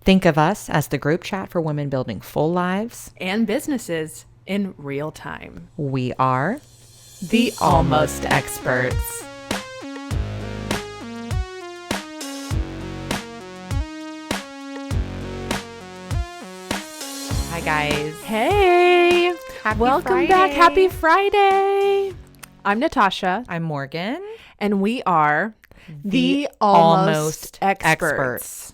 Think of us as the group chat for women building full lives and businesses in real time. We are the Almost Experts. Hi guys. Hey. Welcome Friday. back. Happy Friday. I'm Natasha. I'm Morgan. And we are the Almost Experts.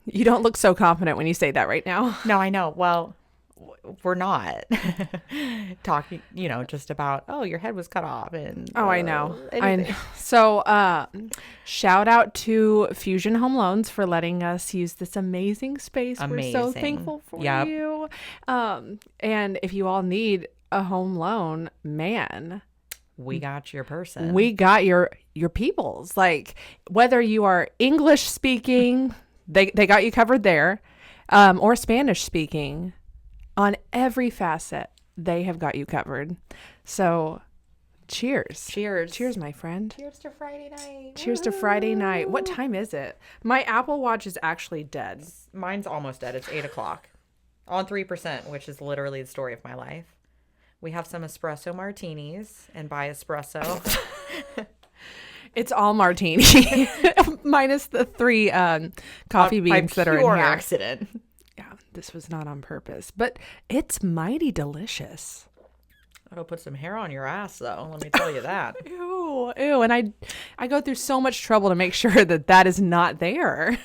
You don't look so confident when you say that right now. No, I know. Well, we're not talking, just about, your head was cut off. And I know. So shout out to Fusion Home Loans for letting us use this amazing space. We're so thankful for you. And if you all need a home loan, man, we got your person. We got your peoples. Like, whether you are English speaking, they got you covered there, or Spanish speaking. On every facet, they have got you covered. So, cheers. Cheers, my friend. Cheers to Friday night. Cheers to Friday night. What time is it? My Apple Watch is actually dead. Mine's almost dead. It's 8 o'clock. On 3%, which is literally the story of my life. We have some espresso martinis, and by espresso... It's all martini, minus the 3 coffee beans that are in here. Pure accident. Yeah, this was not on purpose, but it's mighty delicious. It'll put some hair on your ass, though. Let me tell you that. Ew. And I go through so much trouble to make sure that is not there.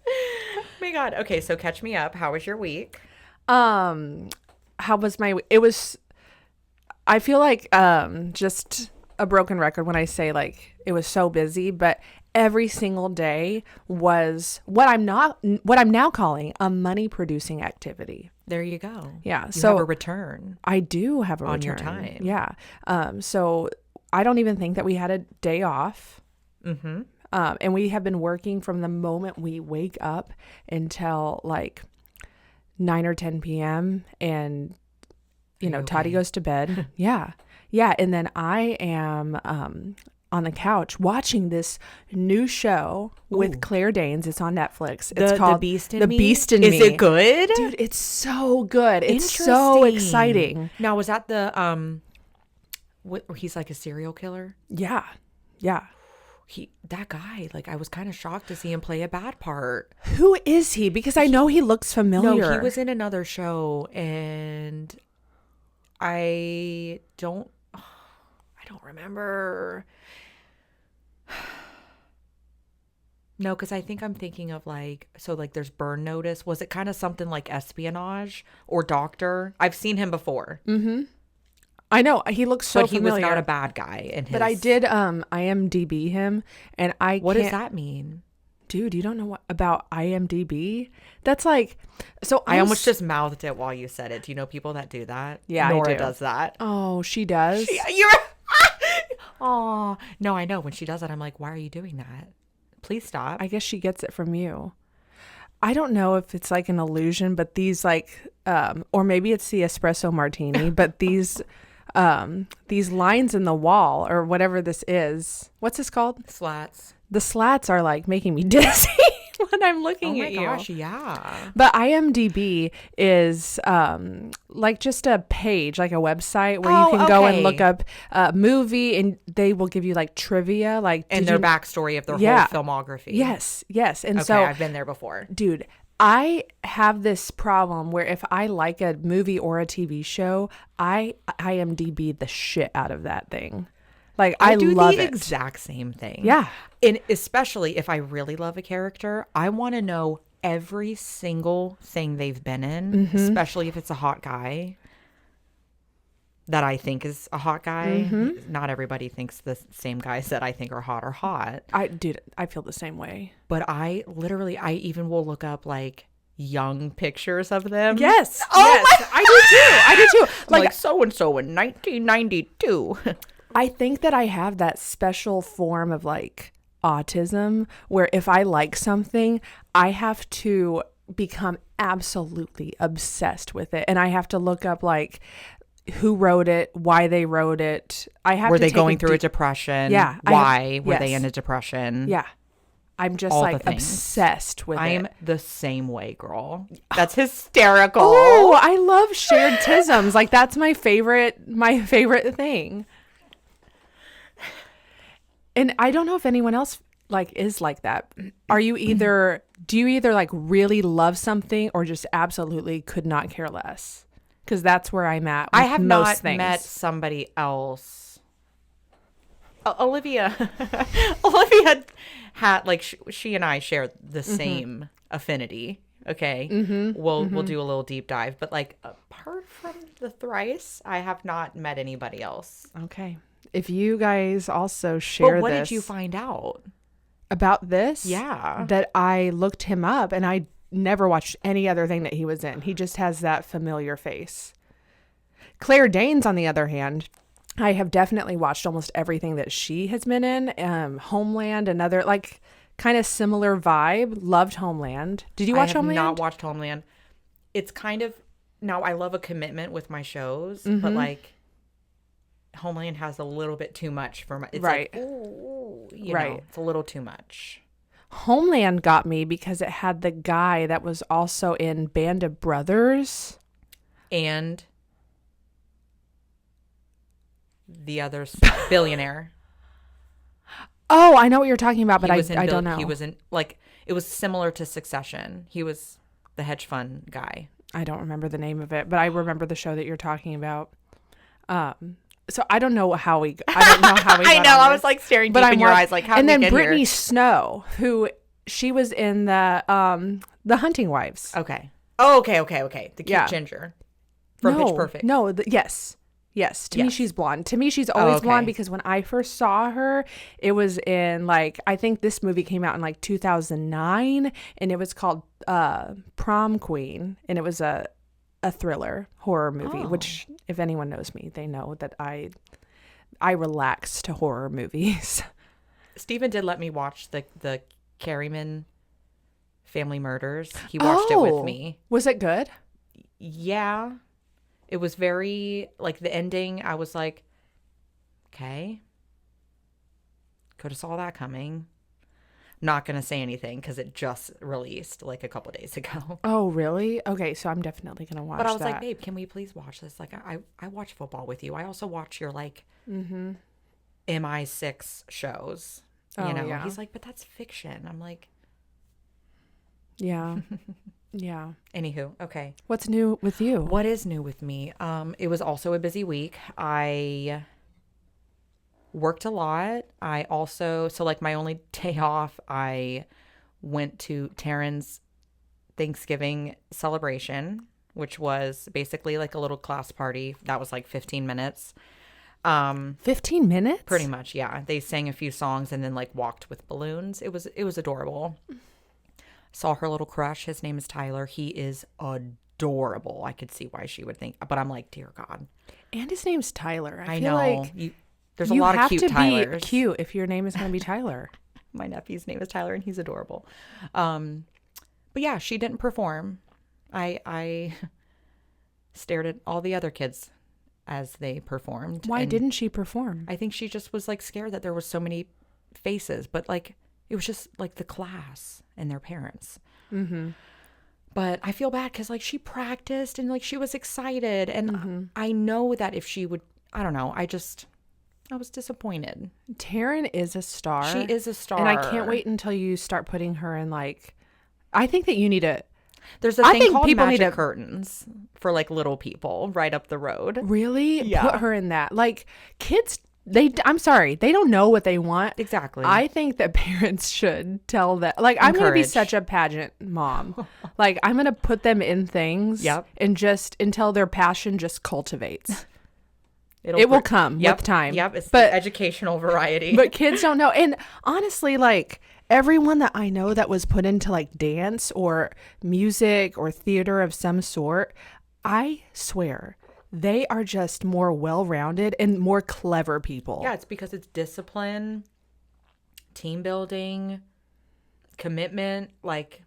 Oh my God. Okay, so catch me up. How was your week? How was my? It was. I feel like just a broken record when I say like it was so busy, but every single day was what I'm now calling a money producing activity. There you go. Yeah. You so have a return. I do have a on return. Your time. Yeah. So I don't even think that we had a day off. Mm-hmm. And we have been working from the moment we wake up until like 9 or 10 p.m. And Toddy goes to bed. Yeah. And then I am on the couch watching this new show with Claire Danes. It's on Netflix. It's called The Beast in The Me? Beast in Me. Is it good? Dude, it's so good. It's so exciting. Now, was that the where he's like a serial killer? Yeah. That guy, like, I was kind of shocked to see him play a bad part. Who is he? Because I know he looks familiar. No, he was in another show, and I don't remember. No, because I think I'm thinking of there's Burn Notice. Was it kind of something like Espionage or Doctor? I've seen him before. Mm-hmm. I know he looks so familiar. But he was not a bad guy in his. But I did IMDb him, and What does that mean? Dude, you don't know about IMDb? That's like, so I almost just mouthed it while you said it. Do you know people that do that? Yeah, Nora I do. Does that. Oh, she does? Oh, no, I know. When she does that, I'm like, why are you doing that? Please stop. I guess she gets it from you. I don't know if it's like an illusion, but these or maybe it's the espresso martini, but these lines in the wall or whatever this is. What's this called? Slats. The slats are like making me dizzy when I'm looking at you. Oh my gosh, yeah. But IMDb is like just a page, like a website where you can go and look up a movie, and they will give you like trivia, and their backstory of their whole filmography. Yes. And okay, so I've been there before. Dude, I have this problem where if I like a movie or a TV show, I IMDb the shit out of that thing. Like, I do love the it. exact same thing. Yeah. And especially if I really love a character, I want to know every single thing they've been in, especially if it's a hot guy that I think is a hot guy. Mm-hmm. Not everybody thinks the same guys that I think are hot. I feel the same way. But I even will look up like young pictures of them. Yes. Oh, yes. I do too. Like so-and-so in 1992. I think that I have that special form of like autism where if I like something, I have to become absolutely obsessed with it. And I have to look up like who wrote it, why they wrote it. Were they going through a depression? Yeah. Why were they in a depression? Yeah. I'm just all the like things. obsessed with I am it. the same way, girl. That's hysterical. Oh, I love shared tisms. Like that's my favorite thing. And I don't know if anyone else like is like that. Do you either like really love something or just absolutely could not care less? Because that's where I'm at with I have most not things. met somebody else. Olivia had like she and I share the same affinity. Okay, we'll do a little deep dive, but like apart from the thrice, I have not met anybody else. Okay. If you guys also share But what this did you find out? about this, Yeah. that I looked him up and I never watched any other thing that he was in. He just has that familiar face. Claire Danes, on the other hand, I have definitely watched almost everything that she has been in. Homeland, another like kind of similar vibe. Loved Homeland. Did you watch Homeland? I have not watched Homeland. It's kind of, now I love a commitment with my shows, but like Homeland has a little bit too much for my, it's Right. like, ooh, you Right. know, it's a little too much. Homeland got me because it had the guy that was also in Band of Brothers. And the other billionaire. Oh, I know what you're talking about, but I I don't know. He was in, like, it was similar to Succession. He was the hedge fund guy. I don't remember the name of it, but I remember the show that you're talking about. So I don't know how we. I don't know how we. I got know. on I this. was like staring deep in your eyes, like, how and did then we get Brittany here? Snow, who she was in the Hunting Wives. Okay. Oh, okay. The cute Yeah. ginger from Pitch Perfect. No, yes. To me, Yes. she's blonde. To me, she's always okay. blonde because when I first saw her, it was in like, I think this movie came out in like 2009 and it was called Prom Queen. And it was a thriller horror movie, which if anyone knows me, they know that I relax to horror movies. Stephen did let me watch the Carryman Family Murders. He watched it with me. Was it good? Yeah. It was very, like, the ending, I was like, okay. Could have saw that coming. Not going to say anything because it just released, like, a couple days ago. Oh, really? Okay, so I'm definitely going to watch that. But I was like, babe, can we please watch this? Like, I watch football with you. I also watch your, like, MI6 shows. You know? Yeah. He's like, but that's fiction. I'm like, Yeah. Yeah. anywho, okay. What's new with you? What is new with me? It was also a busy week. I worked a lot. I also, so like my only day off, I went to Taryn's Thanksgiving celebration, which was basically like a little class party. That was like 15 minutes. 15 minutes? Pretty much, yeah. They sang a few songs and then like walked with balloons. It was adorable. Saw her little crush. His name is Tyler. He is adorable. I could see why she would think, but I'm like, dear God. And his name's Tyler. I feel know. like There's a lot of cute you have Tylers. to be cute if your name is going to be Tyler. My nephew's name is Tyler and he's adorable. But yeah, she didn't perform. I stared at all the other kids as they performed. Why and didn't she perform? I think she just was like scared that there was so many faces, but like it was just like the class and their parents. Mm-hmm. But I feel bad because like she practiced and like she was excited, and I know that if she would, I don't know. I was disappointed. Taryn is a star. She is a star, And I can't wait until you start putting her in like, I think that you need to. There's a I thing think called people need magic to- curtains for like little people right up the road. Really Yeah. put her in that. Like kids, I'm sorry, they don't know what they want. Exactly. I think that parents should tell that. Like I'm going to be Encourage. such a pageant mom. Like I'm going to put them in things. Yep. And just until their passion just cultivates. It'll It will come with time. Yep. It's But- the educational variety. But kids don't know. And honestly, like everyone that I know that was put into like dance or music or theater of some sort, I swear they are just more well-rounded and more clever people. yeah, it's because it's discipline, team building, commitment. Like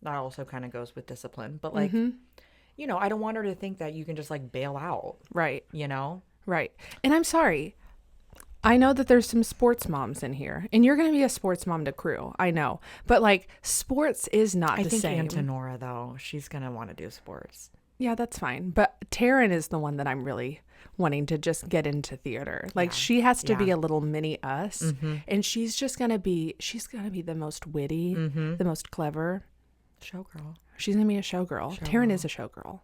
that also kind of goes with discipline. But like, you know, I don't want her to think that you can just like bail out, Right. you know? Right. And I'm sorry. I know that there's some sports moms in here, and you're going to be a sports mom to Crew. I know. But like sports is not the same. I think Antonora, though, she's going to want to do sports. Yeah, that's fine. But Taryn is the one that I'm really wanting to just get into theater. Like she has to be a little mini us, and she's going to be the most witty, the most clever. Showgirl. She's going to be a showgirl. Taryn is a showgirl.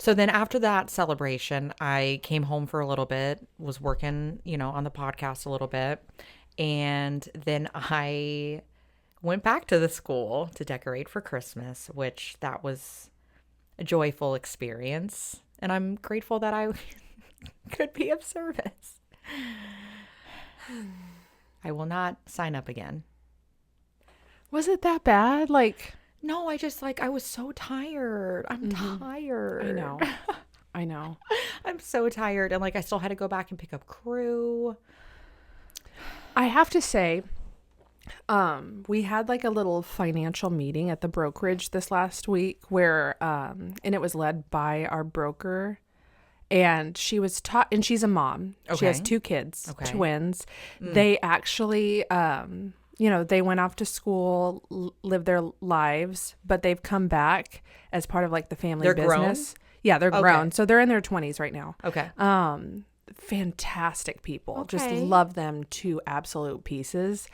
So then after that celebration, I came home for a little bit, was working, on the podcast a little bit. And then I went back to the school to decorate for Christmas, which that was a joyful experience. And I'm grateful that I could be of service. I will not sign up again. Was it that bad? Like... No, I was so tired. I'm tired. I know. I'm so tired. And I still had to go back and pick up Crew. I have to say, we had a little financial meeting at the brokerage this last week where, and it was led by our broker. And she was taught, and she's a mom. Okay. She has 2 kids, twins. They actually, they went off to school, lived their lives, but they've come back as part of the family business. Grown? Yeah, they're grown. So they're in their 20s right now. Okay. Fantastic people. Okay. Just love them to absolute pieces.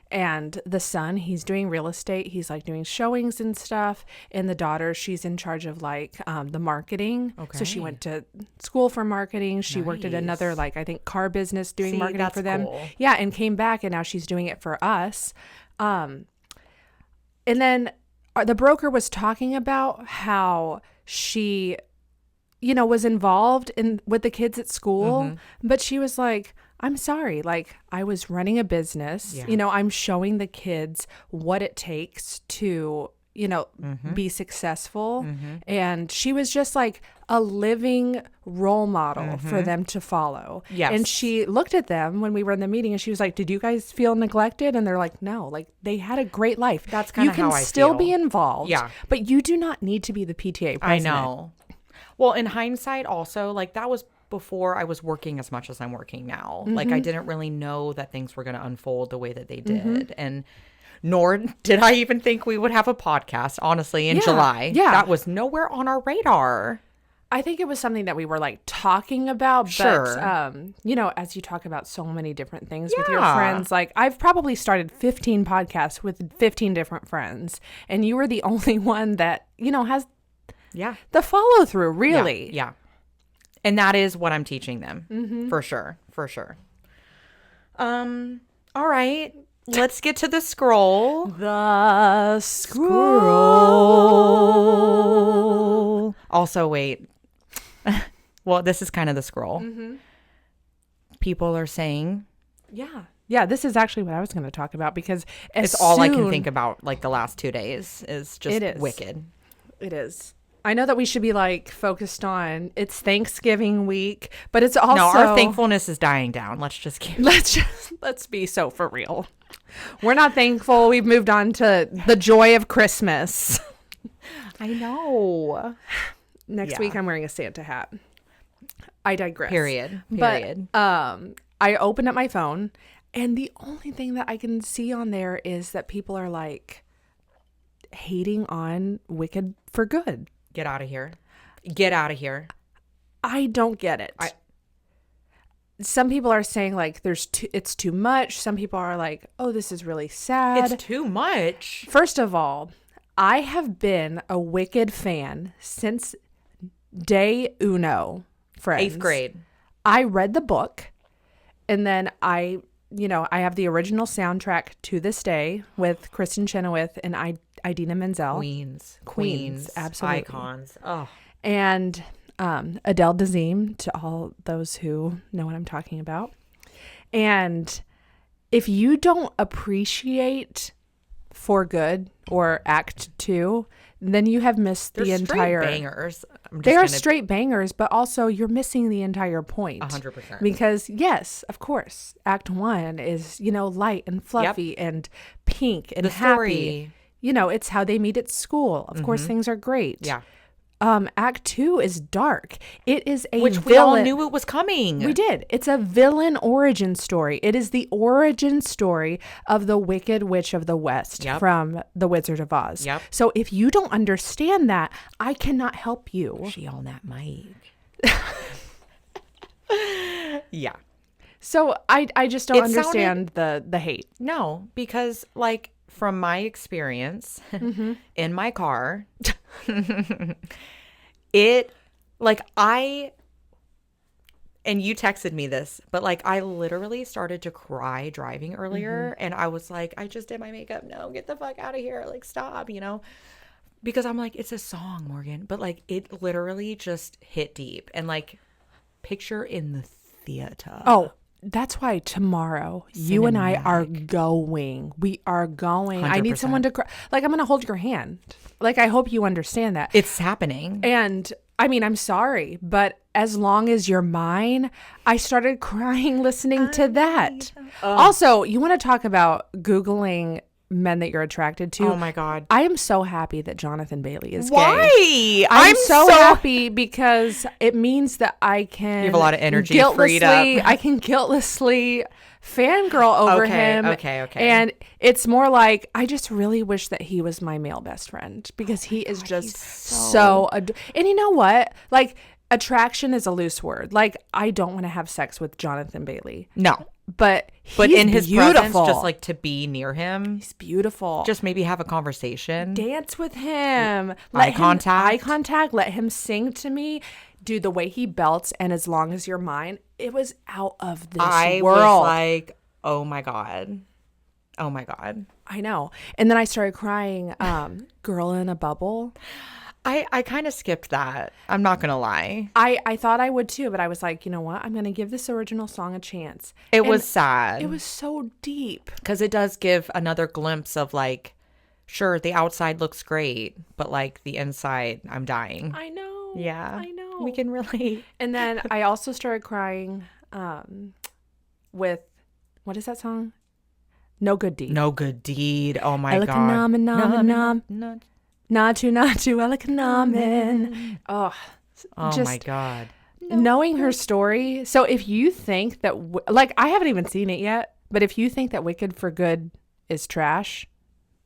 And the son, he's doing real estate. He's doing showings and stuff. And the daughter, she's in charge of the marketing. Okay. So she went to school for marketing. She worked at another I think car business doing marketing for them. Cool. Yeah, and came back and now she's doing it for us. And then the broker was talking about how she was involved with the kids at school, but she was like, I'm sorry, I was running a business, I'm showing the kids what it takes to, be successful. And she was just a living role model for them to follow. Yes. And she looked at them when we were in the meeting and she was like, did you guys feel neglected? And they're like, no, they had a great life. That's kind of how I feel. You can still be involved, but you do not need to be the PTA president. I know. Well, in hindsight also, that was before I was working as much as I'm working now. I didn't really know that things were going to unfold the way that they did. And nor did I even think we would have a podcast, honestly, in July. Yeah. That was nowhere on our radar. I think it was something that we were talking about. Sure. But, as you talk about so many different things with your friends, I've probably started 15 podcasts with 15 different friends. And you were the only one that, has the follow through, really. Yeah. And that is what I'm teaching them. For sure. All right. Let's get to the scroll. The scroll. Also, wait. Well, this is kind of the scroll. People are saying. Yeah, this is actually what I was going to talk about because it's all I can think about the last 2 days is just wicked. It is. I know that we should be focused on it's Thanksgiving week, but it's also our thankfulness is dying down. Let's be so for real. We're not thankful. We've moved on to the joy of Christmas. I know. Next week I'm wearing a Santa hat. I digress. Period. But I opened up my phone and the only thing that I can see on there is that people are hating on Wicked for Good. Get out of here. Get out of here. I don't get it. Some people are saying it's too much. Some people are like, oh, this is really sad. It's too much. First of all, I have been a Wicked fan since day uno, friends. 8th grade. I read the book and then I have the original soundtrack to this day with Kristen Chenoweth and Idina Menzel. Queens. Absolutely. Icons. Oh. And Adele Dazeem, to all those who know what I'm talking about. And if you don't appreciate For Good or Act 2, then you have missed the entire bangers. They are straight bangers, but also you're missing the entire point. 100%. Because yes, of course, Act 1 is, light and fluffy and pink and the happy. Story. It's how they meet at school. Of course, things are great. Yeah. Act 2 is dark. It is a Which villain. we all knew it was coming. We did. It's a villain origin story. It is the origin story of the Wicked Witch of the West from The Wizard of Oz. Yep. So if you don't understand that, I cannot help you. She on that mic. Yeah. So I just don't understand the hate. No, because like from my experience in my car, it like and you texted me this, but like I literally started to cry driving earlier and I was like, I just did my makeup. No, get the fuck out of here. Like stop, you know? Because I'm like, it's a song, Morgan, but like it literally just hit deep and like picture in the theater. Oh, that's why tomorrow you and I are going. We are going. 100%. I need someone to cry. Like, I'm going to hold your hand. Like, I hope you understand that. It's happening. And I mean, I'm sorry, but as long as you're mine, I started crying listening to that. Also, you want to talk about Googling men that you're attracted to? Oh my God. I am so happy that Jonathan Bailey is Why? gay. I'm so happy because it means that I can... You have a lot of energy freed up. I can guiltlessly fangirl over him. Okay. And it's more like, I just really wish that he was my male best friend because he is just so and you know what? Like, attraction is a loose word. Like, I don't want to have sex with Jonathan Bailey. No. But in his beautiful. presence, just like to be near him. He's beautiful. Just maybe have a conversation. Dance with him. Eye contact. Let him sing to me. Dude, the way he belts and As Long As You're Mine, it was out of this world. I was like, oh my God. Oh my God. I know. And then I started crying, Girl in a Bubble. I kind of skipped that. I'm not going to lie. I thought I would too, but I was like, you know what? I'm going to give this original song a chance. It was sad. It was so deep. Because it does give another glimpse of like, sure, the outside looks great, but like the inside, I'm dying. I know. Yeah. I know. We can relate. And then I also started crying with, what is that song? No Good Deed. No Good Deed. Oh my God. Natu Elakanamen. Oh my God. Knowing her story. So if you think that, like, I haven't even seen it yet, but if you think that Wicked for Good is trash,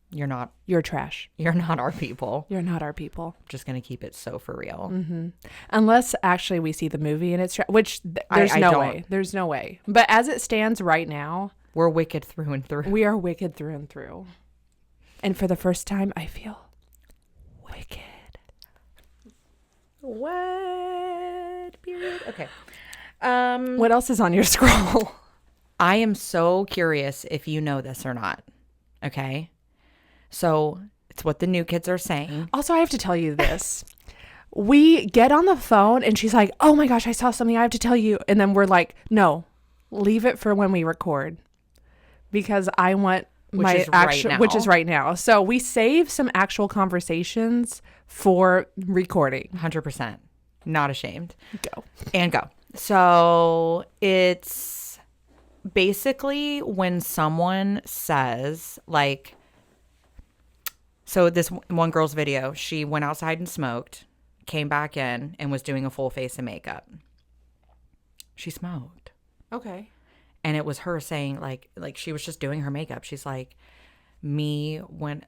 you're not. You're trash. You're not our people. You're not our people. Just going to keep it so for real. Mm-hmm. Unless actually we see the movie and it's which there's no way. There's no way. But as it stands right now, we're wicked through and through. We are wicked through and through. And for the first time, I feel wicked. What? Period. Okay. What else is on your scroll? I am so curious if you know this or not. Okay. So it's what the new kids are saying. Also, I have to tell you this. We get on the phone and she's like, oh my gosh, I saw something I have to tell you. And then we're like, no, leave it for when we record. Because I want which is right now. So we save some actual conversations for recording. 100%. Not ashamed. Go. And go. So it's basically when someone says like, so this one girl's video, she went outside and smoked, came back in and was doing a full face of makeup. She smoked. Okay. And it was her saying like she was just doing her makeup. She's like, me, when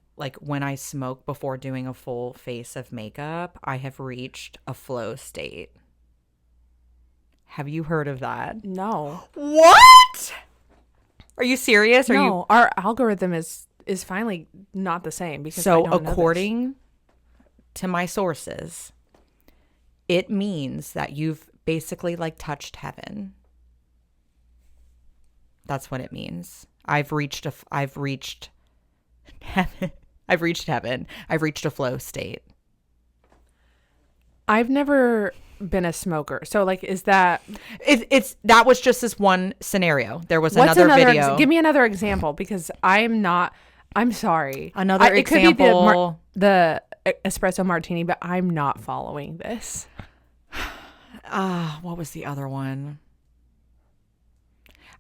I smoke before doing a full face of makeup, I have reached a flow state. Have you heard of that? No. What? Are you serious? No, our algorithm is finally not the same because so according to my sources, it means that you've basically like touched heaven. That's what it means. I've reached heaven. I've reached heaven. I've reached a flow state. I've never been a smoker. So like, is that that was just this one scenario. There was another video. Give me another example because I'm sorry. Another example. It could be the espresso martini, but I'm not following this. What was the other one?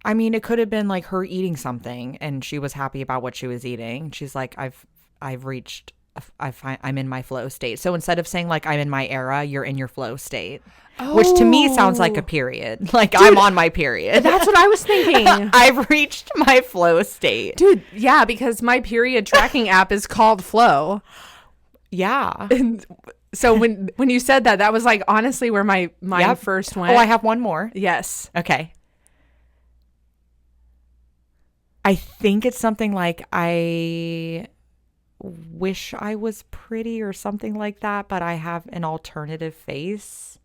I mean, it could have been like her eating something and she was happy about what she was eating. She's like, I've reached a I'm in my flow state. So instead of saying like I'm in my era, you're in your flow state. Which to me sounds like a period. Like, dude, I'm on my period. That's what I was thinking. I've reached my flow state. Dude, yeah, because my period tracking app is called Flow. Yeah. And so when you said that, that was like honestly where my mind first went. Oh, I have one more. Yes. Okay. I think it's something like I wish I was pretty or something like that, but I have an alternative face.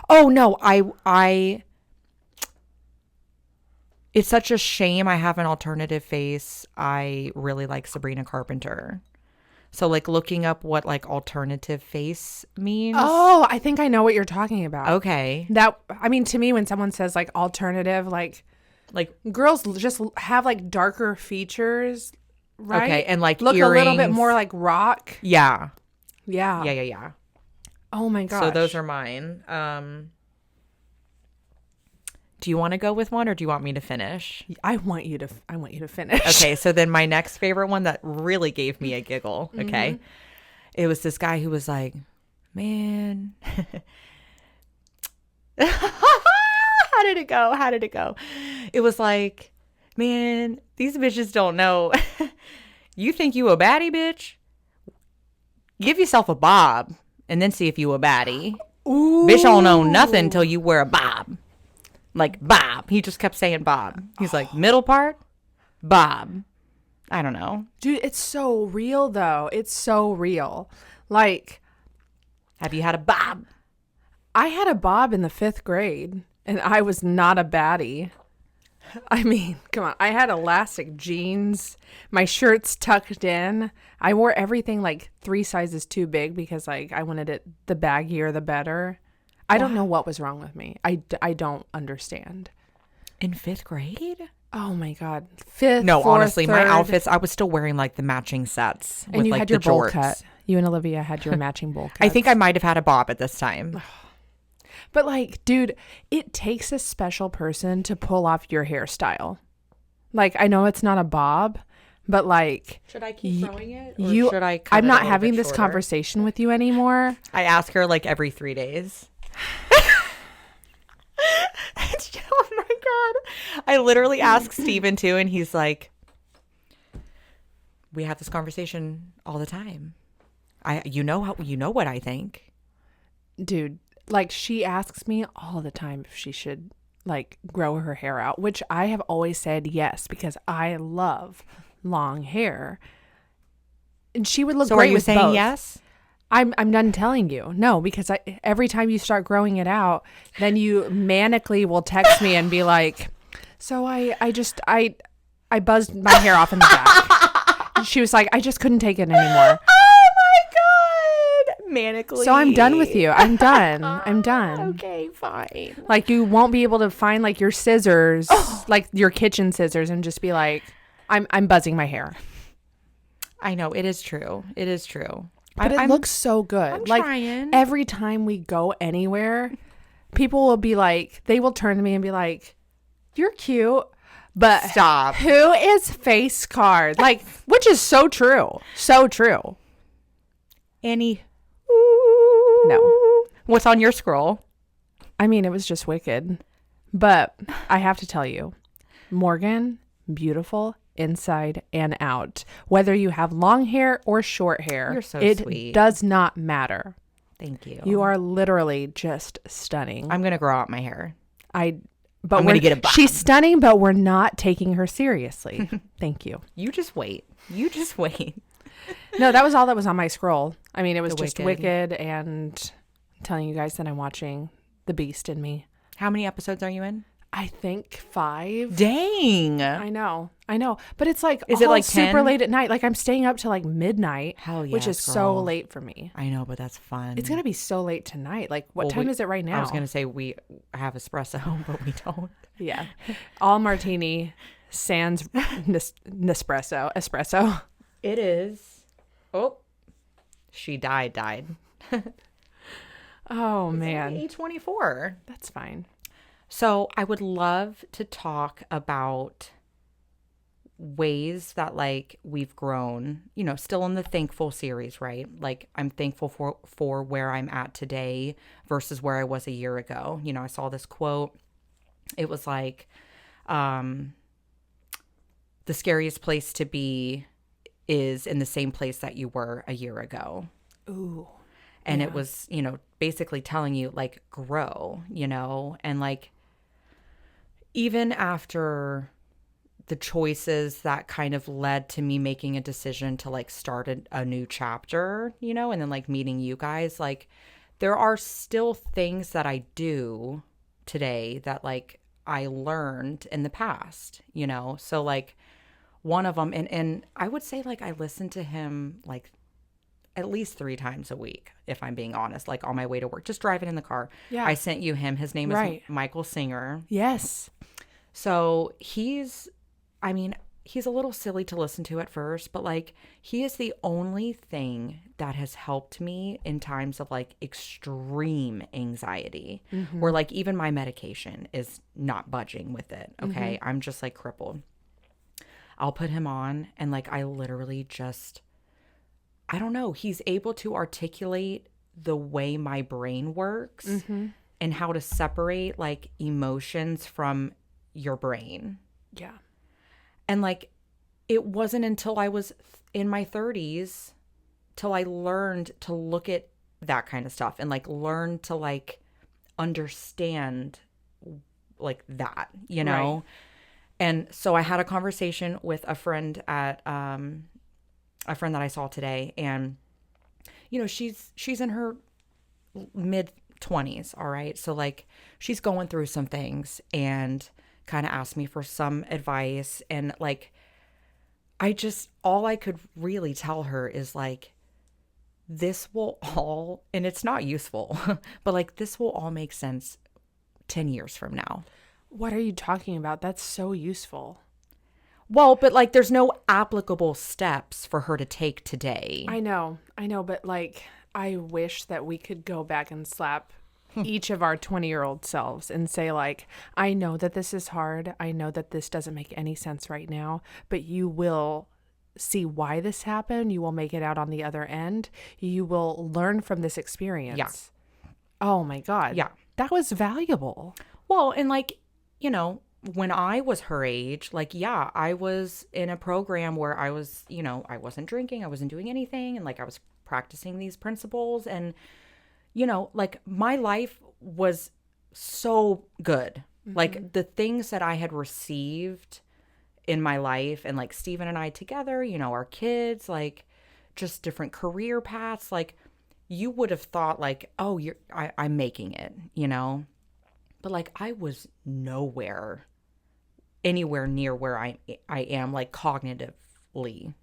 Oh no, I it's such a shame I have an alternative face. I really like Sabrina Carpenter. So like looking up what like alternative face means. Oh, I think I know what you're talking about. Okay. That, I mean, to me, when someone says like alternative, like girls just have like darker features, right? Okay, and like look earrings. A little bit more like rock. Yeah. Yeah. Yeah. Oh my gosh. So those are mine. Do you want to go with one or do you want me to finish? I want you to finish. Okay, so then my next favorite one that really gave me a giggle, okay? Mm-hmm. It was this guy who was like, man. How did it go? It was like, man, these bitches don't know. You think you a baddie, bitch? Give yourself a bob and then see if you a baddie. Ooh. Bitch don't know nothing until you wear a bob. Like bob. He just kept saying bob. He's like, middle part, bob. I don't know. Dude, it's so real though. It's so real. Like, have you had a bob? I had a bob in the 5th grade and I was not a baddie. I mean, come on. I had elastic jeans, my shirts tucked in. I wore everything like 3 sizes too big because like I wanted it the baggier the better. I don't know what was wrong with me. I don't understand. In 5th grade? Oh my God. 5th, no, 4th, honestly, 3rd. My outfits, I was still wearing like the matching sets. And with, you like, had your the bowl jorts. cut. You and Olivia had your matching bowl cut. I think I might have had a bob at this time. But like, dude, it takes a special person to pull off your hairstyle. Like, I know it's not a bob, but like, should I keep throwing it? Or should I cut I'm it not a having bit this shorter? Conversation with you anymore. I ask her like every 3 days. Oh my God. I literally ask Steven too, and he's like, we have this conversation all the time. You know what I think. Dude, like she asks me all the time if she should like grow her hair out, which I have always said yes because I love long hair. And she would look so great are you with saying both. Yes? I'm done telling you. No, because every time you start growing it out, then you manically will text me and be like, so I buzzed my hair off in the back. She was like, I just couldn't take it anymore. Oh my God. Manically. So I'm done with you. I'm done. I'm done. Okay, fine. Like you won't be able to find like your scissors, like your kitchen scissors, and just be like, I'm buzzing my hair. I know, it is true. It is true. But it looks so good. I'm like trying. Every time we go anywhere, people will be like, they will turn to me and be like, you're cute, but stop. Who is Face Card? Like, which is so true. So true. Annie. No. What's on your scroll? I mean, it was just wicked. But I have to tell you, Morgan, beautiful inside and out. Whether you have long hair or short hair, you're so sweet. It does not matter. Thank you. You are literally just stunning. I'm gonna grow out my hair. But I'm gonna get a bob. She's stunning, but we're not taking her seriously. Thank you. You just wait. No, that was all that was on my scroll. I mean, it was just Wicked. Wicked and telling you guys that I'm watching The Beast in Me. How many episodes are you in? I think 5. Dang. I know. But it's like, is it like 10? Super late at night? Like I'm staying up till like midnight. Hell yeah, which is so late for me. I know, but that's fun. It's going to be so late tonight. Like what time is it right now? I was going to say we have espresso, but we don't. Yeah. All martini, sans Nespresso. Espresso. It is. Oh, she died. Oh, man. 8:24. That's fine. So I would love to talk about ways that like we've grown, you know, still in the thankful series, right? Like I'm thankful for where I'm at today versus where I was a year ago. You know, I saw this quote. It was like, the scariest place to be is in the same place that you were a year ago. Ooh. And Yeah. it was, you know, basically telling you like grow, you know, and like even after the choices that kind of led to me making a decision to like start a new chapter, you know, and then like meeting you guys, like there are still things that I do today that like I learned in the past, you know? So like one of them, and I would say like I listen to him like at least 3 times a week, if I'm being honest, like on my way to work, just driving in the car. Yeah. I sent you him. His name is Right. Michael Singer. Yes. So I mean, he's a little silly to listen to at first, but like he is the only thing that has helped me in times of like extreme anxiety, where like even my medication is not budging with it. Okay. I'm just like crippled. I'll put him on and like I literally just, I don't know, he's able to articulate the way my brain works and how to separate like emotions from your brain. Yeah. And like it wasn't until I was in my 30s till I learned to look at that kind of stuff and like learn to like understand like that, you know? Right. And so I had a conversation with a friend at a friend that I saw today, and you know, she's in her mid 20s, all right? So like she's going through some things and kind of asked me for some advice, and like all I could really tell her is like this will all, and it's not useful, but like this will all make sense 10 years from now. What are you talking about? That's so useful. Well, but like there's no applicable steps for her to take today. I know, but like, I wish that we could go back and slap each of our 20-year-old selves and say like, I know that this is hard. I know that this doesn't make any sense right now, but you will see why this happened. You will make it out on the other end. You will learn from this experience. Yeah. Oh my God. Yeah. That was valuable. Well, and like, you know, when I was her age, like, yeah, I was in a program where I was, you know, I wasn't drinking, I wasn't doing anything. And like, I was practicing these principles. And, you know, like my life was so good. Like the things that I had received in my life, and like Steven and I together, you know, our kids, like just different career paths, like you would have thought like, oh, I'm making it, you know? But like I was anywhere near where I am like cognitively,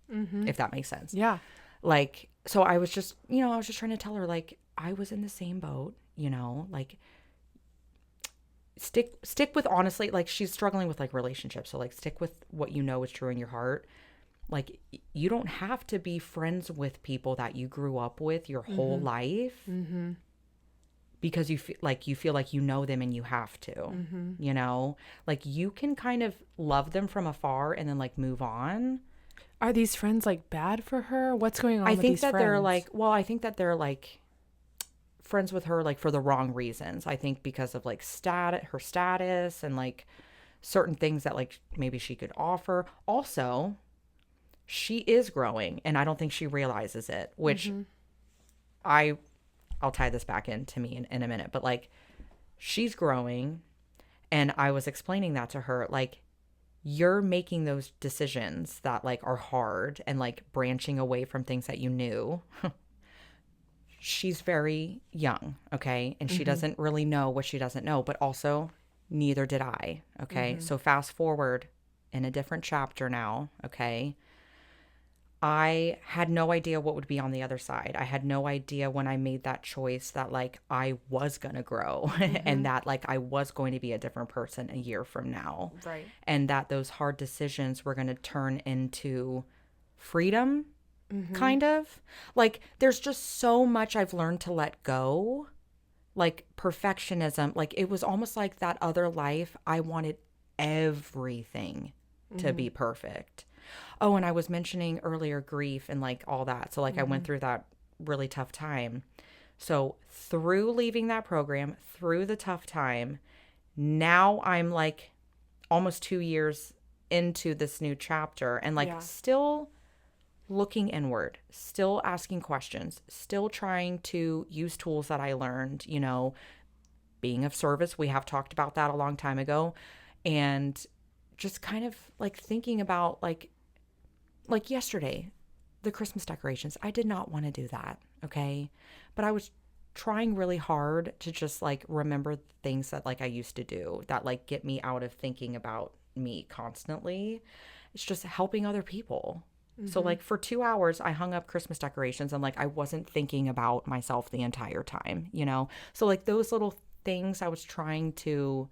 if that makes sense. Yeah. Like, so I was just, you know, I was just trying to tell her like I was in the same boat, you know, like stick with, honestly, like she's struggling with like relationships. So like stick with what you know is true in your heart. Like you don't have to be friends with people that you grew up with your whole life. Because you feel like you know them and you have to, you know, like you can kind of love them from afar and then like move on. Are these friends like bad for her? What's going on I with think these that friends? they're like, well, I think that they're like friends with her like for the wrong reasons. I think because of like her status and like certain things that like maybe she could offer. Also, she is growing and I don't think she realizes it, which I'll tie this back into me in a minute, but like she's growing, and I was explaining that to her, like you're making those decisions that like are hard and like branching away from things that you knew. She's very young, okay? And she doesn't really know what she doesn't know, but also neither did I, okay? So fast forward in a different chapter now, okay? I had no idea what would be on the other side. I had no idea when I made that choice that like I was going to grow and that like I was going to be a different person a year from now. Right. And that those hard decisions were going to turn into freedom, kind of. Like there's just so much I've learned to let go. Like perfectionism, like it was almost like that other life, I wanted everything to be perfect. Oh, and I was mentioning earlier grief and like all that. So like I went through that really tough time. So through leaving that program, through the tough time, now I'm like almost 2 years into this new chapter and like still looking inward, still asking questions, still trying to use tools that I learned, you know, being of service. We have talked about that a long time ago. And just kind of like thinking about like yesterday, the Christmas decorations. I did not want to do that. Okay. But I was trying really hard to just like remember things that like I used to do that like get me out of thinking about me constantly. It's just helping other people. So like for 2 hours, I hung up Christmas decorations and like I wasn't thinking about myself the entire time, you know? So like those little things I was trying to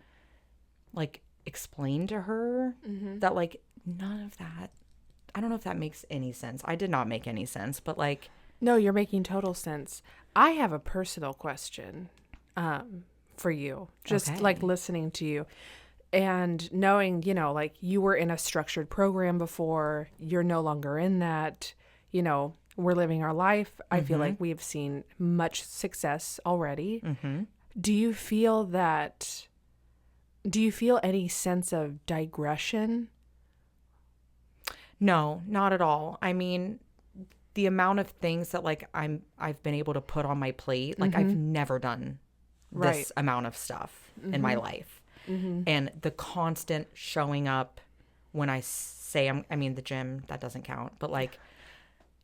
like explain to her that like none of that, I don't know if that makes any sense. I did not make any sense, but like. No, you're making total sense. I have a personal question for you, just like listening to you. And knowing, you know, like you were in a structured program before, you're no longer in that, you know, we're living our life. I feel like we've seen much success already. Do you feel any sense of digression? No, not at all. I mean, the amount of things that like I've been able to put on my plate, like I've never done this amount of stuff in my life. And the constant showing up when I say I mean, the gym, that doesn't count. But like,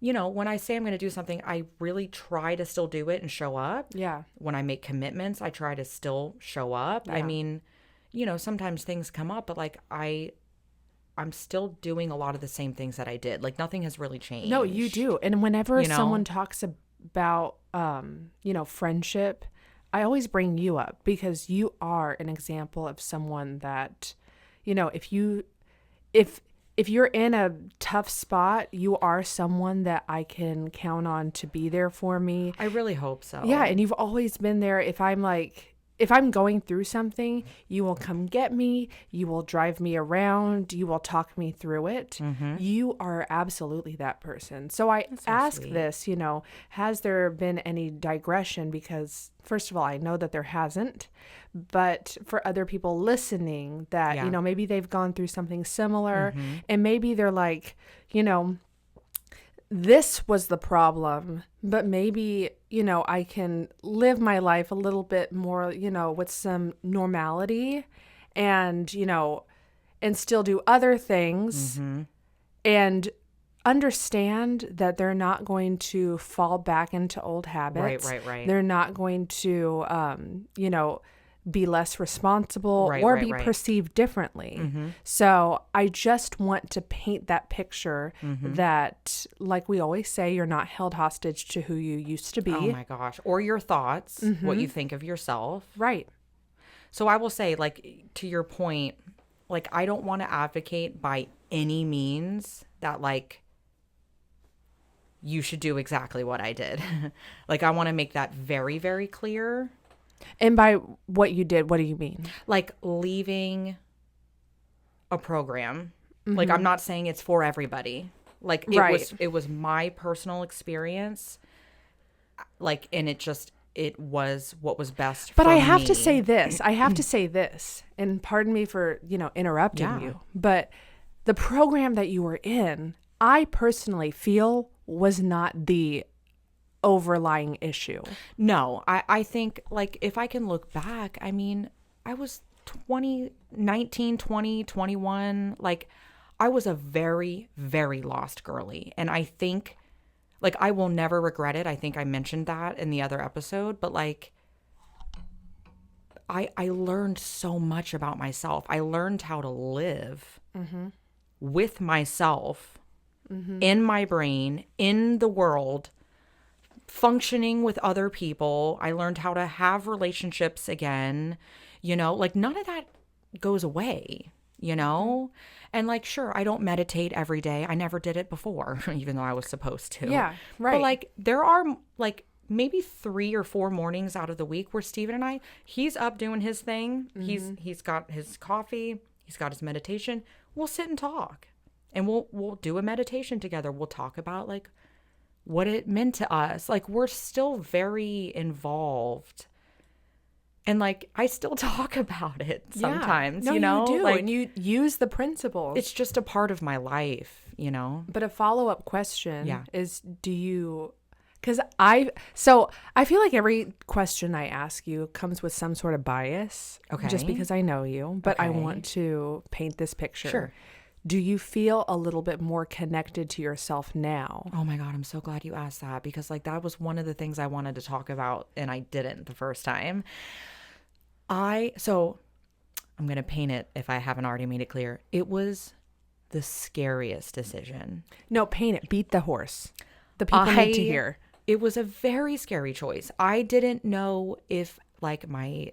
you know, when I say I'm going to do something, I really try to still do it and show up. Yeah. When I make commitments, I try to still show up. Yeah. I mean, you know, sometimes things come up, but like I'm still doing a lot of the same things that I did. Like nothing has really changed. No, you do. And whenever someone talks about, you know, friendship, I always bring you up because you are an example of someone that, you know, if you're in a tough spot, you are someone that I can count on to be there for me. I really hope so. Yeah. And you've always been there. If I'm going through something, you will come get me. You will drive me around. You will talk me through it. You are absolutely that person. So I ask this, you know, has there been any digression? Because first of all, I know that there hasn't. But for other people listening that, you know, maybe they've gone through something similar and maybe they're like, you know, this was the problem, but maybe, you know, I can live my life a little bit more, you know, with some normality and, you know, and still do other things and understand that they're not going to fall back into old habits. Right. They're not going to, you know, be less responsible or be perceived differently. So I just want to paint that picture that, like we always say, you're not held hostage to who you used to be. Oh my gosh. Or your thoughts, what you think of yourself. Right. So I will say, like, to your point, like, I don't want to advocate by any means that, like, you should do exactly what I did. Like, I want to make that very, very clear. And by what you did, what do you mean? Like leaving a program. Like I'm not saying it's for everybody. Like it was my personal experience. Like, and it was what was best for me. But I have to say this. And pardon me for, you know, interrupting you. But the program that you were in, I personally feel was not the overlying issue. No, I think, like, if I can look back, I mean, I was 19, 20, 21. Like, I was a very, very lost girly. And I think, like, I will never regret it. I think I mentioned that in the other episode. But, like, I learned so much about myself. I learned how to live with myself in my brain, in the world, functioning with other people. I learned how to have relationships again, you know, like none of that goes away, you know? And like, sure, I don't meditate every day. I never did it before, even though I was supposed to. Yeah, right. But like, there are like maybe 3 or 4 mornings out of the week where Steven and he's up doing his thing. He's got his coffee. He's got his meditation. we'll sit and talk. And we'll do a meditation together. We'll talk about like what it meant to us. Like we're still very involved. And like I still talk about it sometimes, No, you know? You do, like, and you use the principles. It's just a part of my life, you know? But a follow-up question is, do you... Because I feel like every question I ask you comes with some sort of bias. Okay. Just because I know you. But I want to paint this picture. Sure. Do you feel a little bit more connected to yourself now? Oh my God, I'm so glad you asked that, because like that was one of the things I wanted to talk about and I didn't the first time. So I'm going to paint it if I haven't already made it clear. It was the scariest decision. No, paint it. Beat the horse. The people need to hear. It was a very scary choice. I didn't know if like my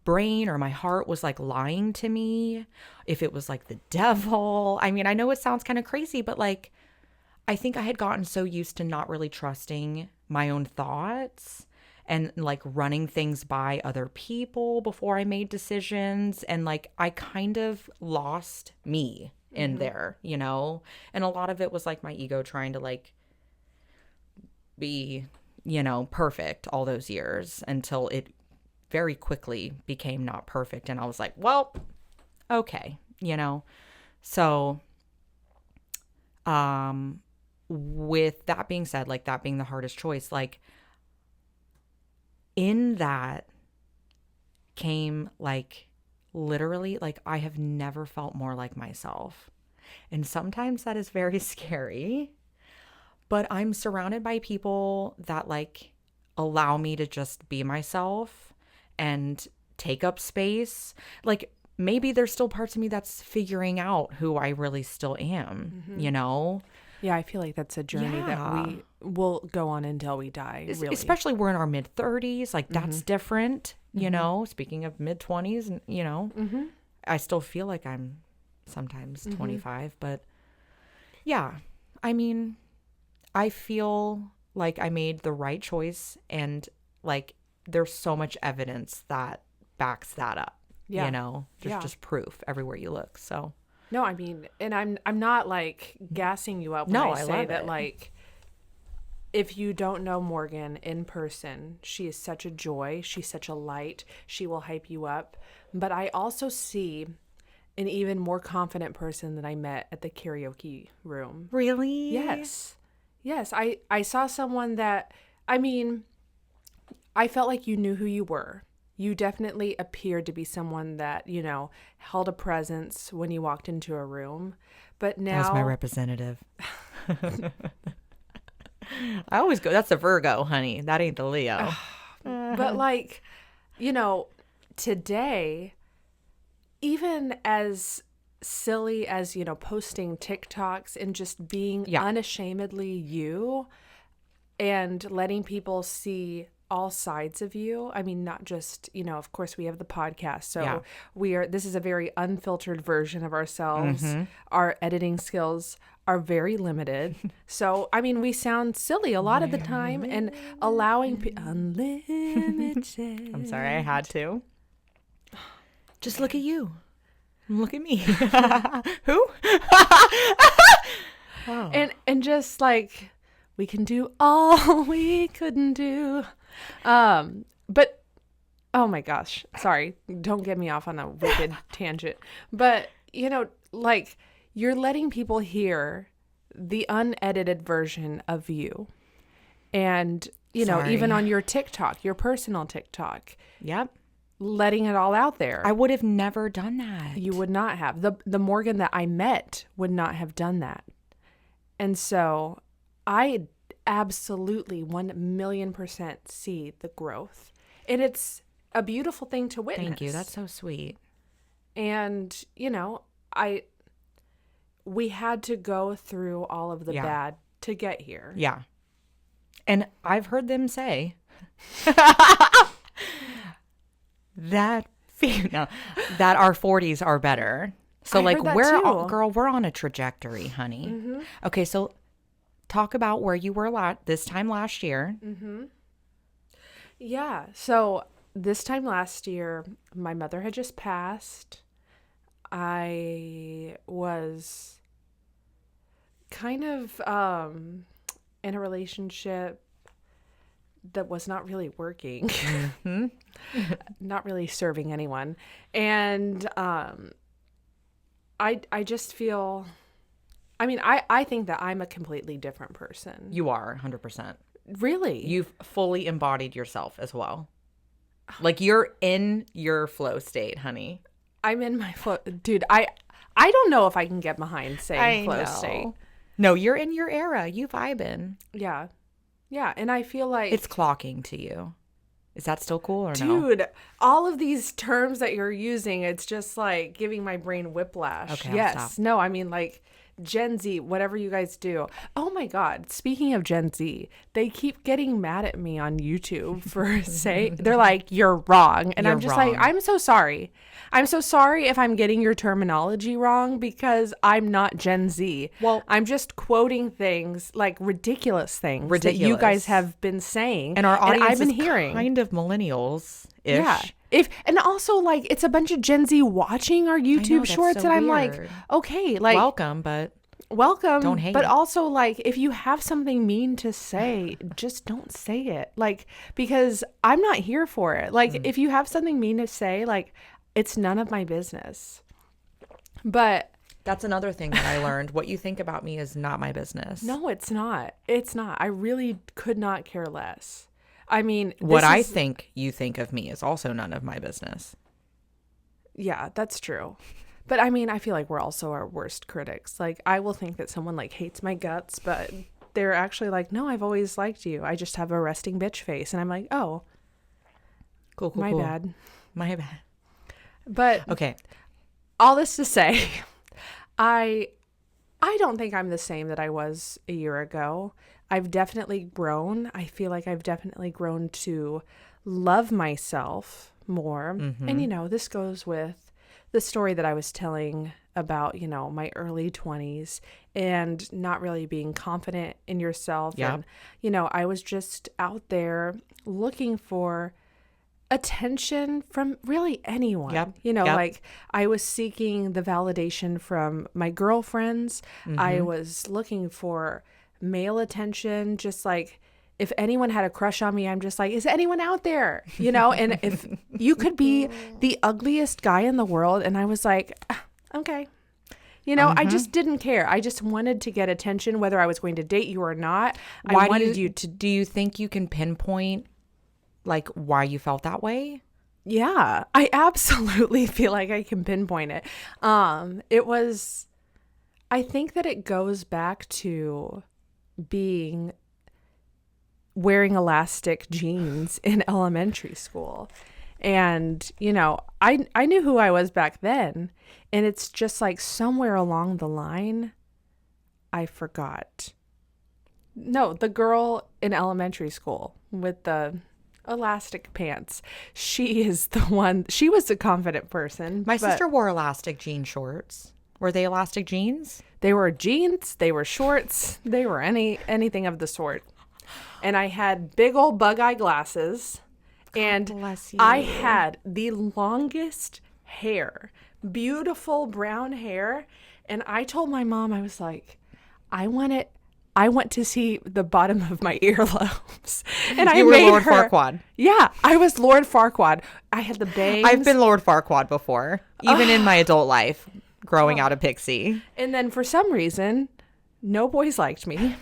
brain or my heart was like lying to me, if it was like the devil. I mean, I know it sounds kind of crazy, but like I think I had gotten so used to not really trusting my own thoughts and like running things by other people before I made decisions. And like I kind of lost me in there, you know? And a lot of it was like my ego trying to like be, you know, perfect all those years until it very quickly became not perfect. And I was like, well, okay, you know? So, with that being said, like that being the hardest choice, like in that came like literally, like I have never felt more like myself. And sometimes that is very scary, but I'm surrounded by people that like allow me to just be myself and take up space. Like maybe there's still parts of me that's figuring out who I really still am, you know? Yeah, I feel like that's a journey that we will go on until we die, really. Especially we're in our mid-30s. Like that's different, you know? Speaking of mid-20s, and you know, I still feel like I'm sometimes 25. But yeah, I mean, I feel like I made the right choice, and like there's so much evidence that backs that up. You know, there's just proof everywhere you look. So no, I mean, and I'm not like gassing you up when I say that, like, if you don't know Morgan in person, she is such a joy. She's such a light. She will hype you up. But I also see an even more confident person that I met at the karaoke room. Really? Yes. Yes. I saw someone that, I mean, I felt like you knew who you were. You definitely appeared to be someone that, you know, held a presence when you walked into a room. But now... That was my representative. I always go, that's a Virgo, honey. That ain't the Leo. But like, you know, today, even as silly as, you know, posting TikToks and just being unashamedly you and letting people see all sides of you. I mean, not just, you know, of course we have the podcast. So this is a very unfiltered version of ourselves. Our editing skills are very limited. So, I mean, we sound silly a lot of the time, and allowing unlimited. I'm sorry, I had to. Just look at you. Look at me. Who? Oh. And just like, we can do all we couldn't do. But oh my gosh, sorry, don't get me off on a wicked tangent. But you know, like, you're letting people hear the unedited version of you. And you know, even on your TikTok, your personal TikTok. Yep. Letting it all out there. I would have never done that. You would not have. The Morgan that I met would not have done that. And so I absolutely 1,000,000% see the growth. And it's a beautiful thing to witness. Thank you. That's so sweet. And, you know, we had to go through all of the bad to get here. Yeah. And I've heard them say that our 40s are better. So like we're on a trajectory, honey. Mm-hmm. Okay, so talk about where you were this time last year. Mm-hmm. Yeah. So this time last year, my mother had just passed. I was kind of in a relationship that was not really working, not really serving anyone. And I just feel, I mean, I think that I'm a completely different person. You are 100%. Really? You've fully embodied yourself as well. Like you're in your flow state, honey. I'm in my flow. Dude, I don't know if I can get behind saying flow state. No, you're in your era. You vibing. Yeah. Yeah. And I feel like it's clocking to you. Is that still cool or no? Dude, all of these terms that you're using, it's just like giving my brain whiplash. Okay, yes. No, I mean like Gen Z, whatever you guys do. Oh my God. Speaking of Gen Z, they keep getting mad at me on YouTube for they're like, you're wrong. And I'm just like, I'm so sorry. I'm so sorry if I'm getting your terminology wrong because I'm not Gen Z. Well, I'm just quoting things like ridiculous things that you guys have been saying. And our audience I've been is hearing. Kind of millennials-ish. Yeah. And also like it's a bunch of Gen Z watching our YouTube shorts so and I'm weird. like, okay, like welcome, but don't hate. But also like if you have something mean to say, just don't say it. Like because I'm not here for it. Like if you have something mean to say, like it's none of my business. But that's another thing that I learned. What you think about me is not my business. No, it's not. It's not. I really could not care less. I mean, what I think you think of me is also none of my business. Yeah, that's true. But I mean, I feel like we're also our worst critics. Like I will think that someone like hates my guts, but they're actually like, no, I've always liked you. I just have a resting bitch face. And I'm like, oh, cool. My bad. But okay. All this to say, I don't think I'm the same that I was a year ago. I've definitely grown. I feel like I've definitely grown to love myself more. Mm-hmm. And, you know, this goes with the story that I was telling about, you know, my early 20s and not really being confident in yourself. Yep. And, you know, I was just out there looking for attention from really anyone. Yep. You know, Yep. like I was seeking the validation from my girlfriends. Mm-hmm. I was looking for male attention, just like if anyone had a crush on me, I'm just like, is anyone out there? You know, and if you could be the ugliest guy in the world, and I was like, okay. You know, I just didn't care. I just wanted to get attention, whether I was going to date you or not. I wanted you to. Do you think you can pinpoint like why you felt that way? Yeah, I absolutely feel like I can pinpoint it. It was, I think that it goes back to wearing elastic jeans in elementary school. And, you know, I knew who I was back then. And it's just like somewhere along the line, I forgot. No, the girl in elementary school with the elastic pants. She is the one. She was a confident person. My sister wore elastic jean shorts. Were they elastic jeans? They were jeans. They were shorts. They were anything of the sort. And I had big old bug eye glasses. And I had the longest hair, beautiful brown hair. And I told my mom, I was like, I want to see the bottom of my earlobes. And I were made Lord her, Farquaad. Yeah, I was Lord Farquaad. I had the bangs. I've been Lord Farquaad before, even in my adult life, growing out a pixie. And then for some reason, no boys liked me.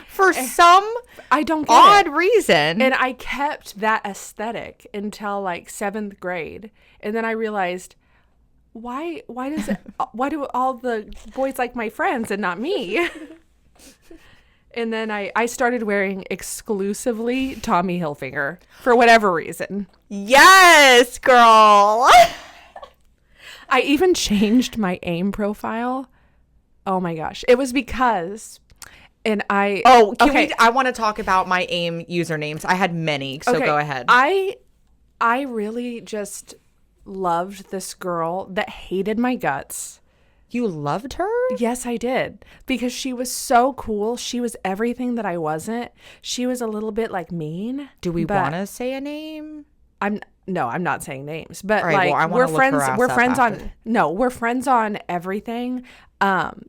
For some I don't get odd it. reason. And I kept that aesthetic until like 7th grade. And then I realized, why do all the boys like my friends and not me? And then I started wearing exclusively Tommy Hilfiger for whatever reason. Yes, girl. I even changed my AIM profile. Oh my gosh. It was because... And I... Oh, I want to talk about my AIM usernames. I had many, so go ahead. I really just loved this girl that hated my guts. You loved her? Yes, I did. Because she was so cool. She was everything that I wasn't. She was a little bit like mean. Do we want to say a name? I'm not saying names, but right, like well, we're friends. We're friends after. we're friends on everything.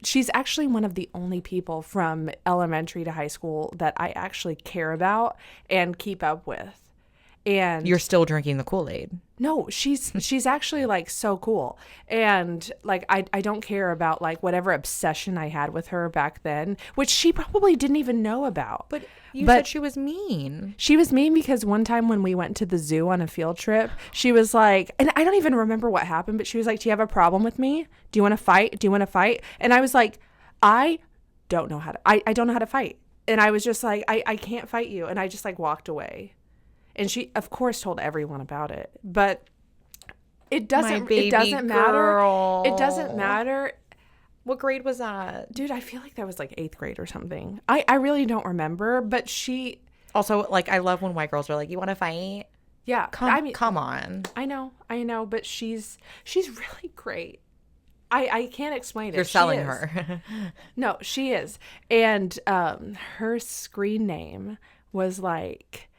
She's actually one of the only people from elementary to high school that I actually care about and keep up with. And You're still drinking the Kool-Aid. no, she's actually like so cool. And like I don't care about like whatever obsession I had with her back then, which she probably didn't even know about. But you said she was mean. She was mean because one time when we went to the zoo on a field trip, she was like, and I don't even remember what happened, but she was like, "Do you have a problem with me? Do you want to fight? Do you want to fight?" And I was like, I don't know how to I don't know how to fight. And I was just like, I can't fight you. And I just like walked away. And she, of course, told everyone about it. But it doesn't matter. It doesn't matter. What grade was that? Dude, I feel like that was like 8th grade or something. I really don't remember. But she... Also, like, I love when white girls are like, "You want to fight?" Yeah. Come on. I know. But she's really great. I can't explain it. You're selling her. No, she is. And her screen name was like...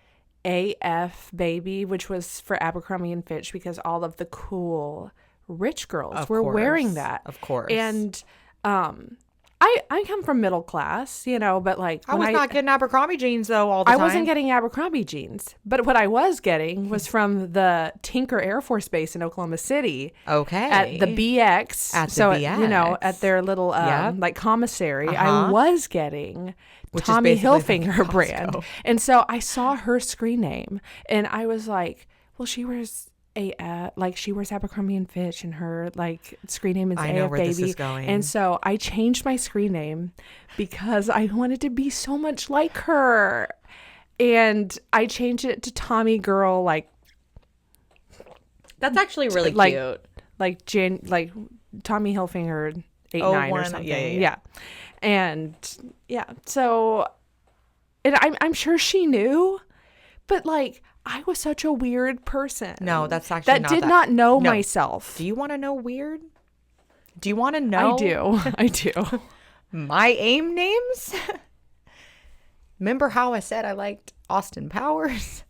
AF Baby, which was for Abercrombie and Fitch because all of the cool rich girls were wearing that. Of course. And I come from middle class, you know, but like I was not getting Abercrombie jeans though all the time. I wasn't getting Abercrombie jeans, but what I was getting was from the Tinker Air Force Base in Oklahoma City. Okay. At the BX. At the BX. You know, at their little like commissary, I was getting which Tommy Hilfiger brand. And so I saw her screen name and I was like, well, she wears she wears Abercrombie and Fitch and her like screen name is I know AF where Baby. this is going. And so I changed my screen name because I wanted to be so much like her. And I changed it to Tommy Girl, like that's actually really cute. Like Tommy Hilfiger 8-9 or something. Yeah. And yeah, so and I'm sure she knew, but like I was such a weird person. No, that's actually that did not know myself. Do you want to know weird? Do you want to know? I do. My AIM names? Remember how I said I liked Austin Powers?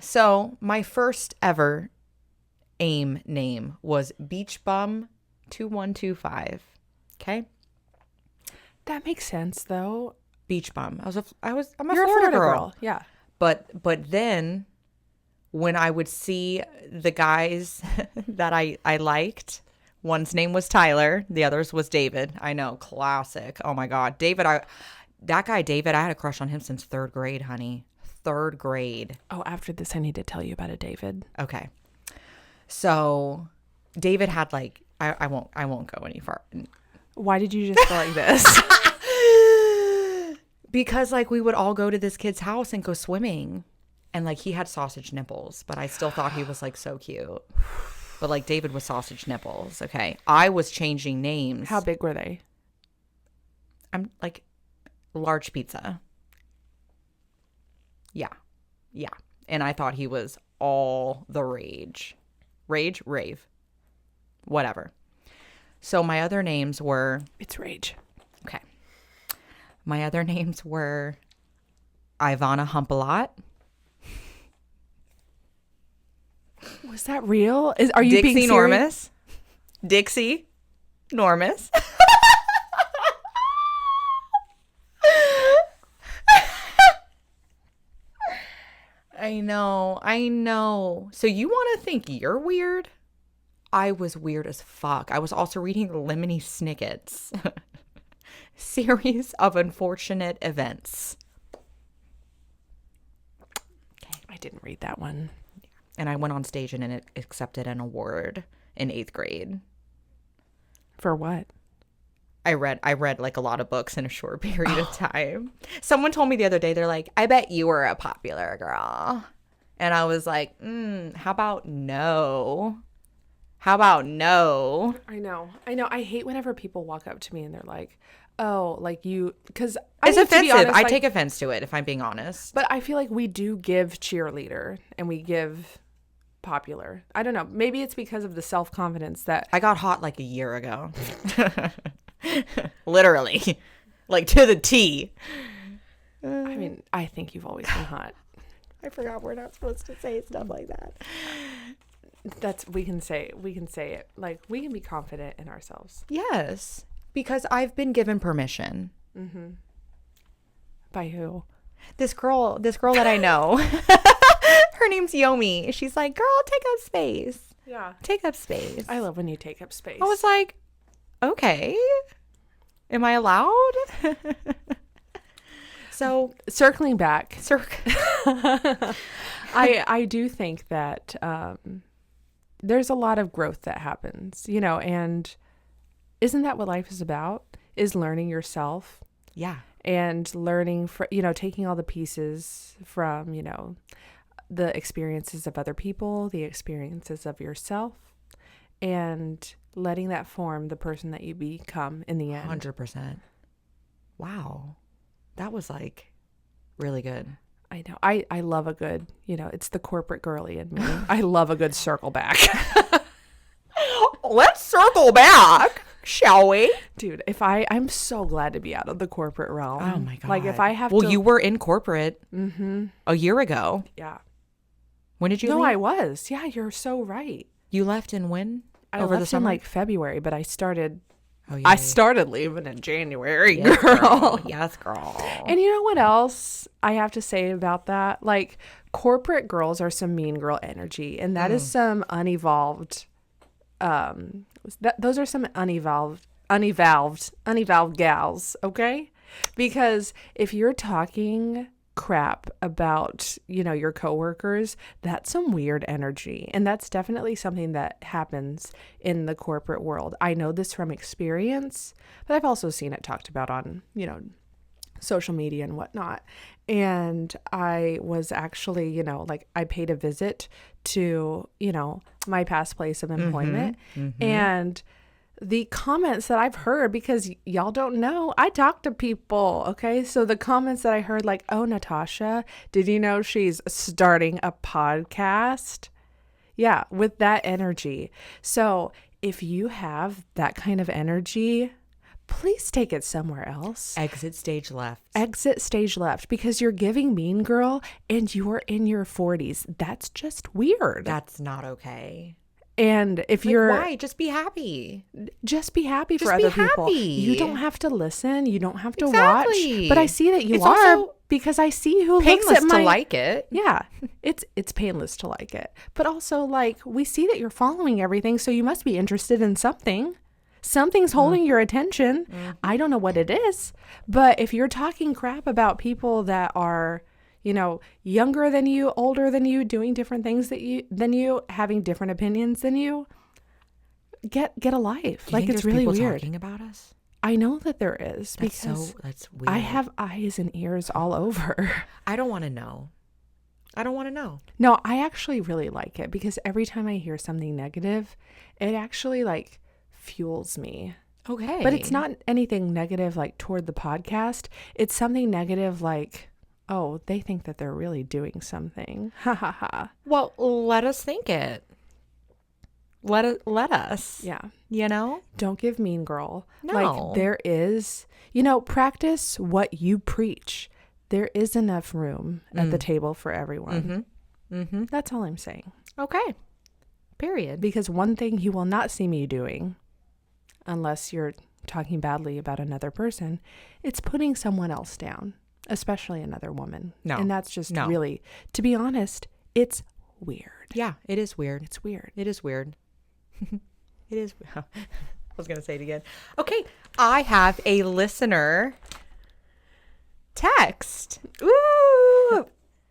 So my first ever AIM name was Beach Bum 2125. Okay. That makes sense though. Beach Bum. I'm a You're Florida girl. Yeah. But then when I would see the guys that I liked, one's name was Tyler, the other's was David. I know, classic. Oh my God. David, that guy David, I had a crush on him since 3rd grade, honey. 3rd grade. Oh, after this I need to tell you about a David. Okay. So David had like I won't go any far. Why did you just go like this? Because like we would all go to this kid's house and go swimming, and like he had sausage nipples, but I still thought he was like so cute. But like David was sausage nipples. Okay, I was changing names. How big were they? I'm like large pizza. Yeah, and I thought he was all the rage, rave, whatever. So my other names were... It's rage. Okay. My other names were Ivana Humpalot. Was that real? Are you Dixie being serious? Normus. Dixie Normus. I know. So you want to think you're weird? I was weird as fuck. I was also reading Lemony Snicket's series of unfortunate events. Okay, I didn't read that one. And I went on stage and it accepted an award in 8th grade. For what? I read like a lot of books in a short period of time. Someone told me the other day, they're like, "I bet you were a popular girl." And I was like, how about no? How about no? I know. I hate whenever people walk up to me and they're like, oh, like you, because it's offensive. I take offense to it if I'm being honest. But I feel like we do give cheerleader and we give popular. I don't know. Maybe it's because of the self-confidence that I got hot like a year ago. Literally. Like to the T. I mean, I think you've always been hot. I forgot we're not supposed to say stuff like that. We can say it. Like, we can be confident in ourselves. Yes, because I've been given permission. Mm-hmm. By who? This girl that I know. Her name's Yomi. She's like, girl, take up space. Yeah. Take up space. I love when you take up space. I was like, okay. Am I allowed? So circling back. I do think that there's a lot of growth that happens, you know, and isn't that what life is about? Is learning yourself. Yeah. And learning, you know, taking all the pieces from, you know, the experiences of other people, the experiences of yourself, and letting that form the person that you become in the end. 100%. Wow. That was like really good. I know. I love a good, you know, it's the corporate girly in me. I love a good circle back. Let's circle back, shall we? Dude, I'm so glad to be out of the corporate realm. Oh my God. Like, if I have you were in corporate a year ago. Yeah. When did you leave? No, I was. Yeah, you're so right. You left in when? Over the summer? In like February, but I started leaving in January, yes, girl. Yes, girl. And you know what else I have to say about that? Like, corporate girls are some mean girl energy, and that is some unevolved. Those are some unevolved gals, okay? Because if you're talking crap about, you know, your coworkers, that's some weird energy, and that's definitely something that happens in the corporate world. I know this from experience, but I've also seen it talked about on, you know, social media and whatnot. And I was actually, you know, like, I paid a visit to, you know, my past place of employment, and the comments that I've heard, because y'all don't know, I talk to people, okay? So the comments that I heard, like, oh, Natasha, did you know she's starting a podcast? Yeah, with that energy. So if you have that kind of energy, please take it somewhere else. Exit stage left. Exit stage left, because you're giving mean girl and you're in your 40s. That's just weird. That's not okay. And if you're... Why? Just be happy. Just be happy for other people. You don't have to listen. You don't have to watch. But I see that you are, because I see who looks at my... to like it. Yeah. It's painless to like it. But also, like, we see that you're following everything, so you must be interested in something. Something's holding your attention. I don't know what it is. But if you're talking crap about people that are... you know, younger than you, older than you, doing different things than you, having different opinions than you, get a life. Like, it's really weird. Talking about us? I know that there is, because that's weird. I have eyes and ears all over. I don't want to know. No, I actually really like it, because every time I hear something negative, it actually, like, fuels me. Okay. But it's not anything negative, like, toward the podcast. It's something negative, like... oh, they think that they're really doing something. Ha ha ha. Well, let us think it. Let us. Yeah. You know? Don't give mean girl. No. Like, there is, you know, practice what you preach. There is enough room at the table for everyone. That's all I'm saying. Okay. Period. Because one thing you will not see me doing, unless you're talking badly about another person, it's putting someone else down. Especially another woman. No. And that's just really, to be honest, it's weird. Yeah, it is weird. It's weird. It is weird. It is. I was going to say it again. Okay. I have a listener text. Ooh.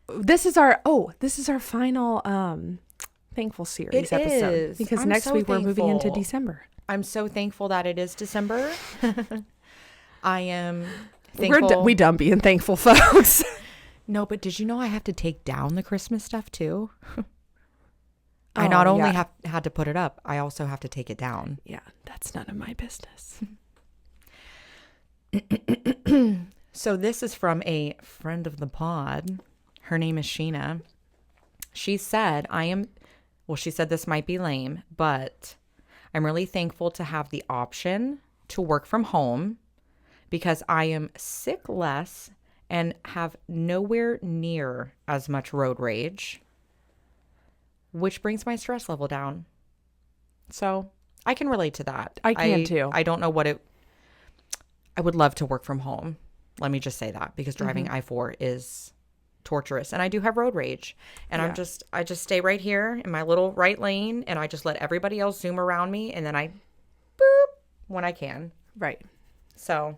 This is our final thankful series episode. Because next week we're moving into December. I'm so thankful that it is December. I am... thankful. We done being thankful, folks. No, but did you know I have to take down the Christmas stuff too? I not only had to put it up, I also have to take it down. Yeah, that's none of my business. So this is from a friend of the pod. Her name is Sheena. She said, she said this might be lame, but I'm really thankful to have the option to work from home, because I am sick less and have nowhere near as much road rage, which brings my stress level down. So I can relate to that. I can too. I don't know I would love to work from home. Let me just say that, because driving I-4 is torturous, and I do have road rage, and I just stay right here in my little right lane, and I just let everybody else zoom around me, and then I boop when I can. Right. So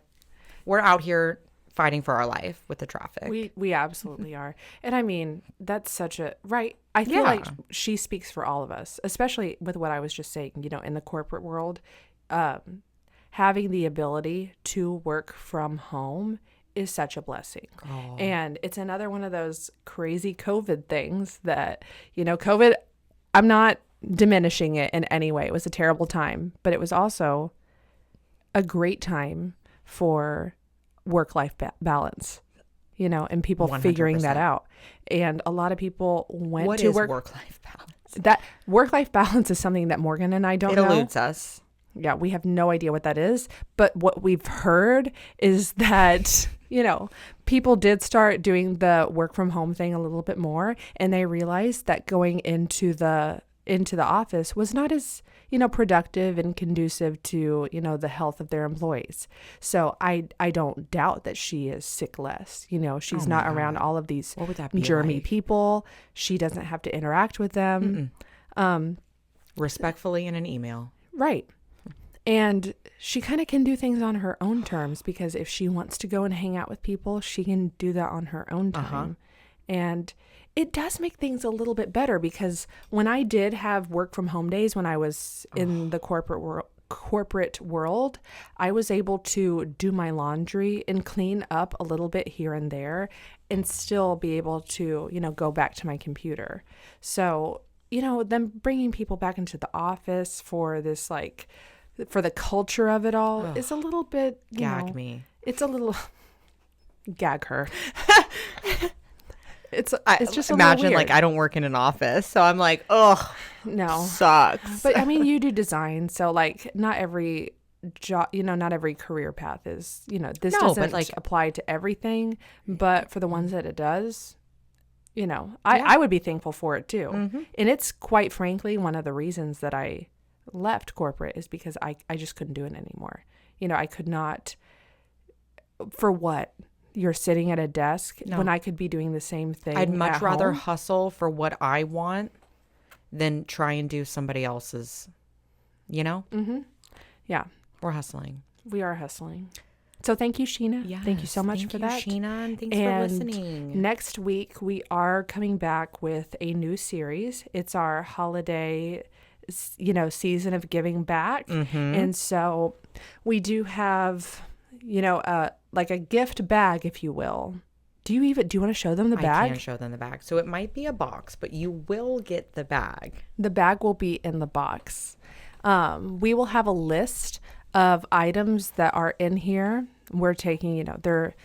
we're out here fighting for our life with the traffic. We absolutely are. And I mean, that's such a right. I feel like she speaks for all of us, especially with what I was just saying, you know, in the corporate world, having the ability to work from home is such a blessing. Oh. And it's another one of those crazy COVID things that, you know, COVID, I'm not diminishing it in any way. It was a terrible time, but it was also a great time for work-life balance, you know, and people 100%. Figuring that out. And a lot of people went what to is work. Work-life balance? That work-life balance is something that Morgan and I don't know. It eludes us. Yeah, we have no idea what that is. But what we've heard is that, you know, people did start doing the work from home thing a little bit more, and they realized that going into the office was not as, you know, productive and conducive to, you know, the health of their employees. So I don't doubt that she is sick less. You know, she's not around all of these germy people. She doesn't have to interact with them. Respectfully in an email. Right. And she kind of can do things on her own terms, because if she wants to go and hang out with people, she can do that on her own time. And it does make things a little bit better, because when I did have work from home days, when I was in the corporate world, I was able to do my laundry and clean up a little bit here and there and still be able to, you know, go back to my computer. So, you know, then bringing people back into the office for this, like, for the culture of it all is a little bit, gag me. It's a little gag her. It's just imagine like I don't work in an office, so I'm like, oh no, sucks. But I mean, you do design, so like not every job, you know, not every career path is, you know, this doesn't like apply to everything, but for the ones that it does, you know, I would be thankful for it too. And it's quite frankly one of the reasons that I left corporate is because I just couldn't do it anymore. You know, I could not. For what? You're sitting at a desk when I could be doing the same thing. I'd much rather hustle for what I want than try and do somebody else's, you know? Yeah. We're hustling. We are hustling. So thank you, Sheena. Yes, thank you so much for that. Thank you, Sheena, and thanks for listening. Next week, we are coming back with a new series. It's our holiday, you know, season of giving back. And so we do have, you know, like a gift bag, if you will. Do you want to show them the bag? I can show them the bag. So it might be a box, but you will get the bag. The bag will be in the box. We will have a list of items that are in here. We're taking, you know, they're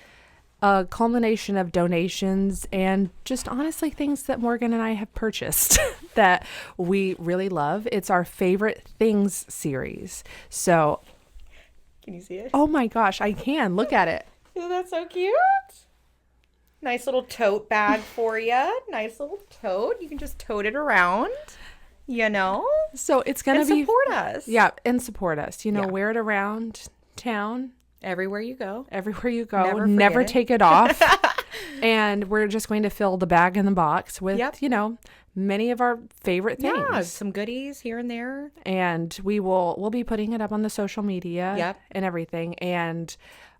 a culmination of donations and just honestly things that Morgan and I have purchased that we really love. It's our favorite things series. So can you see it? Oh my gosh, I can. Look at it. Isn't that so cute? Nice little tote bag for you. Nice little tote. You can just tote it around, you know? So it's going to be... support us. Yeah, and support us. You know, wear it around town. Everywhere you go. Everywhere you go. Never take it off. And we're just going to fill the bag in the box with, you know, many of our favorite things. Yeah, some goodies here and there. And we'll be putting it up on the social media and everything. And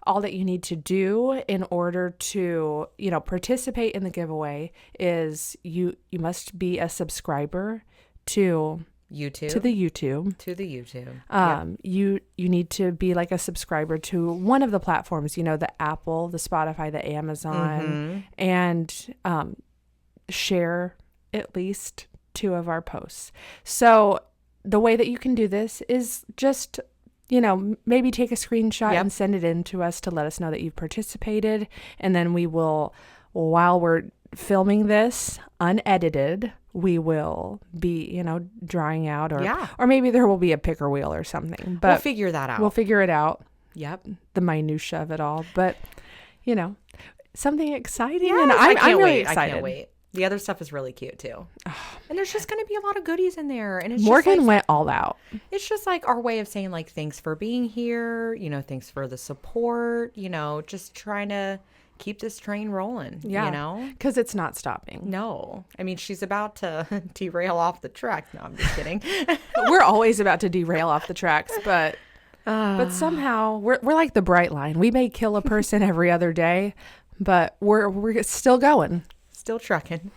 all that you need to do in order to, you know, participate in the giveaway is you must be a subscriber to YouTube. To the YouTube. You need to be like a subscriber to one of the platforms, you know, the Apple, the Spotify, the Amazon, and share at least 2 of our posts. So the way that you can do this is just, you know, maybe take a screenshot and send it in to us to let us know that you've participated. And then we will, while we're filming this unedited, we will be, you know, drawing out or maybe there will be a picker wheel or something. But we'll figure that out. We'll figure it out. Yep. The minutia of it all. But, you know, something exciting. Yes, And I'm really excited. I can't wait. The other stuff is really cute too. And there's just going to be a lot of goodies in there. And it's Morgan just like, went all out. It's just like our way of saying like, thanks for being here. Thanks for the support, just trying to keep this train rolling, Because it's not stopping. No. I mean, she's about to derail off the tracks. No, I'm just kidding. We're always about to derail off the tracks, but somehow we're like the bright line. We may kill a person every other day, but we're still going. Still trucking.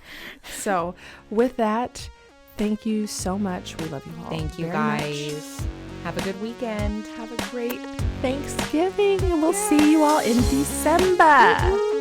So with that, thank you so much. We love you all. Thank you guys. Much. Have a good weekend. Have a great Thanksgiving, and we'll see you all in December.